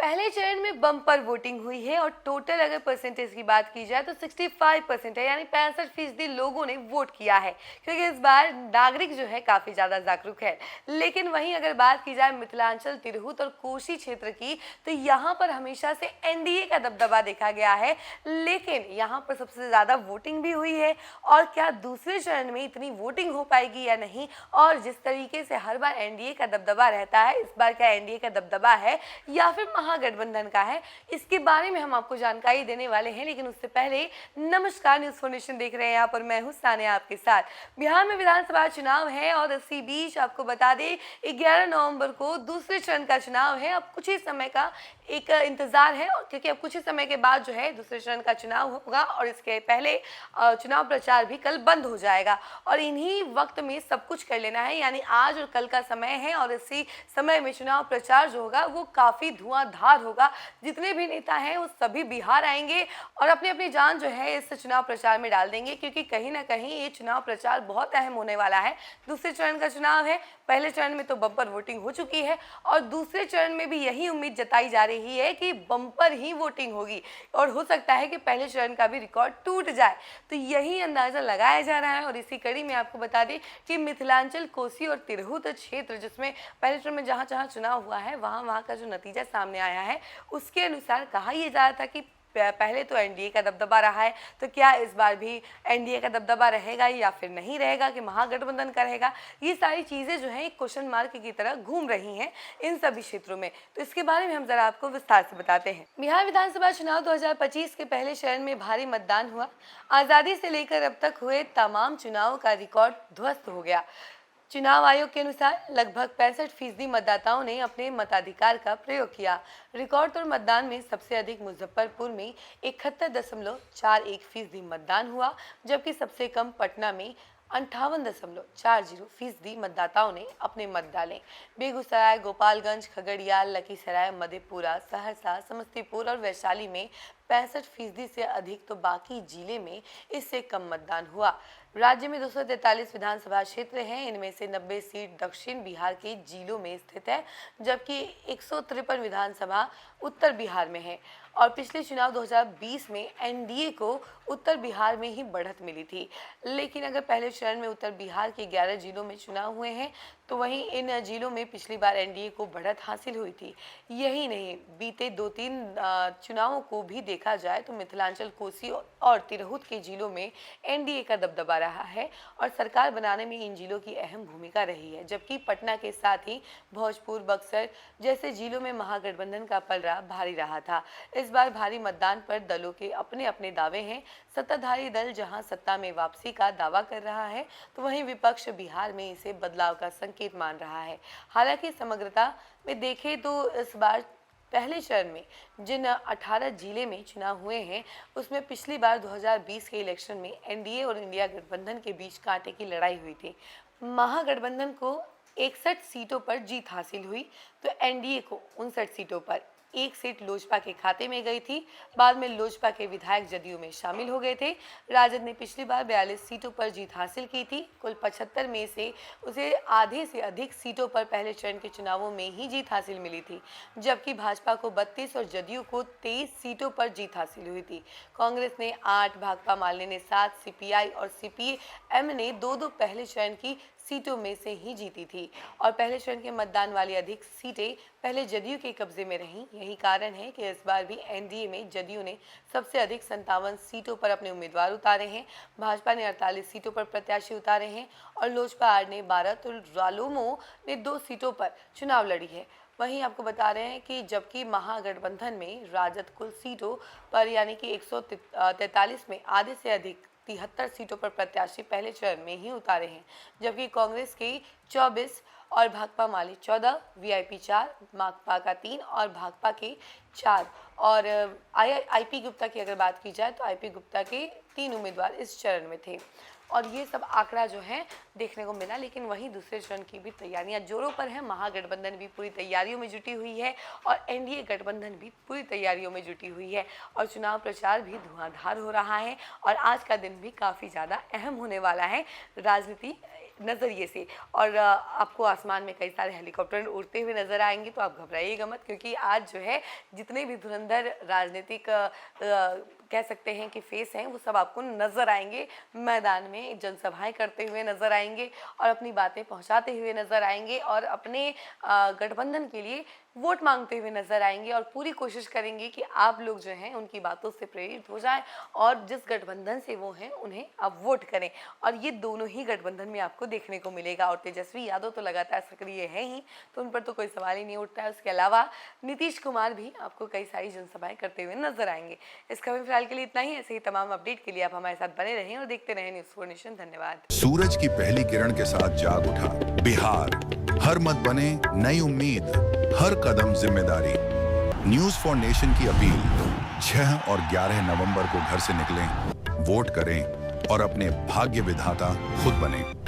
पहले चरण में बम्पर वोटिंग हुई है और टोटल अगर परसेंटेज की बात की जाए तो 65% है, यानी 65% लोगों ने वोट किया है, क्योंकि इस बार नागरिक जो है काफी ज्यादा जागरूक है। लेकिन वहीं अगर बात की जाए मिथिलांचल, तिरहुत और कोसी क्षेत्र की, तो यहाँ पर हमेशा से एनडीए का दबदबा देखा गया है। लेकिन यहाँ पर सबसे ज्यादा वोटिंग भी हुई है, और क्या दूसरे चरण में इतनी वोटिंग हो पाएगी या नहीं, और जिस तरीके से हर बार एनडीए का दबदबा रहता है, इस बार क्या एनडीए का दबदबा है या फिर महागठबंधन का है, इसके बारे में हम आपको जानकारी देने वाले हैं। लेकिन उससे पहले नमस्कार, न्यूज़ फॉर नेशन देख रहे हैं यहाँ पर मैं हूँ सानिया आपके साथ। बिहार में विधानसभा चुनाव है और इसी बीच आपको बता दें 11 नवंबर को दूसरे चरण का चुनाव है। अब कुछ ही समय का एक इंतजार है, और क्योंकि अब कुछ ही समय के बाद जो है दूसरे चरण का चुनाव होगा, और इसके पहले चुनाव प्रचार भी कल बंद हो जाएगा, और इन्हीं वक्त में सब कुछ कर लेना है, यानी आज और कल का समय है। और इसी समय में चुनाव प्रचार जो होगा वो काफी धुआंधार होगा। जितने भी नेता हैं वो सभी बिहार आएंगे और अपनी अपनी जान जो है इस चुनाव प्रचार में डाल देंगे, क्योंकि कहीं ना कहीं ये चुनाव प्रचार बहुत अहम होने वाला है। दूसरे चरण का चुनाव है, पहले चरण में तो बम्पर वोटिंग हो चुकी है, और दूसरे चरण में भी यही उम्मीद जताई जा रही है कि बम्पर ही वोटिंग होगी, और हो सकता है कि पहले चरण का भी रिकॉर्ड टूट जाए। तो यही अंदाजा लगाया जा रहा है। और इसी कड़ी में आपको बता दें कि मिथिलांचल, कोसी और तिरहुत क्षेत्र, जिसमें पहले चरण में जहां जहां चुनाव हुआ है वहां का जो नतीजा सामने आया है, उसके अनुसार कहा यह जा रहा था कि पहले तो एनडीए का दबदबा रहा है, तो क्या इस बार भी एनडीए का दबदबा रहेगा या फिर नहीं रहेगा, कि महागठबंधन का रहेगा। ये सारी चीजें जो हैं एक क्वेश्चन मार्क की तरह घूम रही हैं इन सभी क्षेत्रों में। तो इसके बारे में हम जरा आपको विस्तार से बताते हैं। बिहार विधानसभा चुनाव 2025 के पहले चरण में भारी मतदान हुआ। आजादी से लेकर अब तक हुए तमाम चुनावों का रिकॉर्ड ध्वस्त हो गया। चुनाव आयोग के अनुसार लगभग 65% मतदाताओं ने अपने मताधिकार का प्रयोग किया। रिकॉर्ड तोड़ मतदान में सबसे अधिक मुजफ्फरपुर में 71.41% मतदान हुआ, जबकि सबसे कम पटना में 58.40% मतदाताओं ने अपने मत डाले। बेगूसराय, गोपालगंज, खगड़िया, लखीसराय, मधेपुरा, सहरसा, समस्तीपुर और वैशाली में 65% से अधिक, तो बाकी जिले में इससे कम मतदान हुआ। राज्य में 243 विधानसभा क्षेत्र हैं, इनमें से 90 सीट दक्षिण बिहार के जिलों में स्थित है, जबकि 153 विधानसभा उत्तर बिहार में है। और पिछले चुनाव 2020 में एनडीए को उत्तर बिहार में ही बढ़त मिली थी। लेकिन अगर पहले चरण में उत्तर बिहार के 11 जिलों में चुनाव हुए हैं, तो वहीं इन जिलों में पिछली बार एनडीए को बढ़त हासिल हुई थी। यही नहीं, बीते 2-3 चुनावों को भी देखा जाए तो मिथिलांचल, कोसी और तिरहुत के जिलों में एनडीए का दबदबा रहा है, और सरकार बनाने में इन जिलों की अहम भूमिका रही है। जबकि पटना के साथ ही भोजपुर, बक्सर जैसे जिलों में महागठबंधन का पलड़ा भारी रहा था। इस बार भारी मतदान पर दलों के अपने अपने दावे हैं। सत्ताधारी दल जहां सत्ता में वापसी का दावा कर रहा है, तो वहीं विपक्ष बिहार में इसे बदलाव का संकेत मान रहा है। हालांकि समग्रता में देखें तो इस बार पहले चरण में जिन 18 जिले में चुनाव हुए हैं, उसमें पिछली बार 2020 के इलेक्शन में एनडीए और इंडिया गठबंधन के बीच कांटे की लड़ाई हुई थी। महागठबंधन को 61 सीटों पर जीत हासिल हुई, तो एनडीए को 59 सीटों पर एक सीट लोजपा के खाते में गई थी। बाद में लोजपा के विधायक जदयू में शामिल हो गए थे। राजद ने पिछली बार 42 सीटों पर जीत हासिल की थी। कुल 75 में से उसे आधे से अधिक सीटों पर पहले चरण के चुनावों में ही जीत हासिल मिली थी, जबकि भाजपा को 32 और जदयू को 23 सीटों पर जीत हासिल हुई थी। कांग्रेस ने 8, भाकपा माले ने 7, सीपीआई और सीपीएम ने 2-2 पहले चरण की सीटों में से ही जीती थी, और पहले चरण के मतदान वाली अधिक सीटें पहले जदयू के कब्जे में रहीं। यही कारण है कि इस बार भी एनडीए में जदयू ने सबसे अधिक 57 सीटों पर अपने उम्मीदवार उतारे हैं। भाजपा ने 48 सीटों पर प्रत्याशी उतारे हैं, और लोजपा आर ने 12, तो रालोमो ने 2 सीटों पर चुनाव लड़ी है। वहीं आपको बता रहे हैं कि जबकि महागठबंधन में राजद कुल सीटों पर यानी कि 143 में आधे से अधिक 73 सीटों पर प्रत्याशी पहले चरण में ही उतारे हैं, जबकि कांग्रेस की 24 और भाकपा माले 14, वीआईपी 4, माकपा का 3 और भाकपा के 4, और आईपी गुप्ता की अगर बात की जाए तो आईपी गुप्ता के 3 उम्मीदवार इस चरण में थे। और ये सब आंकड़ा जो है देखने को मिला। लेकिन वहीं दूसरे चरण की भी तैयारियां जोरों पर है। महागठबंधन भी पूरी तैयारियों में जुटी हुई है, और एनडीए गठबंधन भी पूरी तैयारियों में जुटी हुई है, और चुनाव प्रचार भी धुआंधार हो रहा है। और आज का दिन भी काफ़ी ज़्यादा अहम होने वाला है राजनीति नज़रिए से। और आपको आसमान में कई सारे हेलीकॉप्टर उड़ते हुए नज़र आएंगे, तो आप घबराइएगा मत, क्योंकि आज जो है जितने भी धुरंधर राजनीतिक कह सकते हैं कि फेस हैं, वो सब आपको नज़र आएंगे। मैदान में जनसभाएं करते हुए नज़र आएंगे और अपनी बातें पहुंचाते हुए नज़र आएंगे और अपने गठबंधन के लिए वोट मांगते हुए नजर आएंगे और पूरी कोशिश करेंगे कि आप लोग जो हैं उनकी बातों से प्रेरित हो जाएं और जिस गठबंधन से वो हैं उन्हें आप वोट करें। और ये दोनों ही गठबंधन में आपको देखने को मिलेगा। और तेजस्वी यादव तो लगातार सक्रिय है ही, तो उन पर तो कोई सवाल ही नहीं उठता है। उसके अलावा नीतीश कुमार भी आपको कई सारी जनसभाएं करते हुए नजर आएंगे। इस खबर में फिलहाल के लिए इतना ही। ऐसे ही तमाम अपडेट के लिए आप हमारे साथ बने रहें और देखते रहें न्यूज़ 4 नेशन। धन्यवाद। सूरज की पहली किरण के साथ जाग उठा बिहार, हर मत बने नई उम्मीद, हर कदम जिम्मेदारी। न्यूज़ 4 नेशन की अपील, 6 और 11 नवंबर को घर से निकलें, वोट करें और अपने भाग्य विधाता खुद बनें।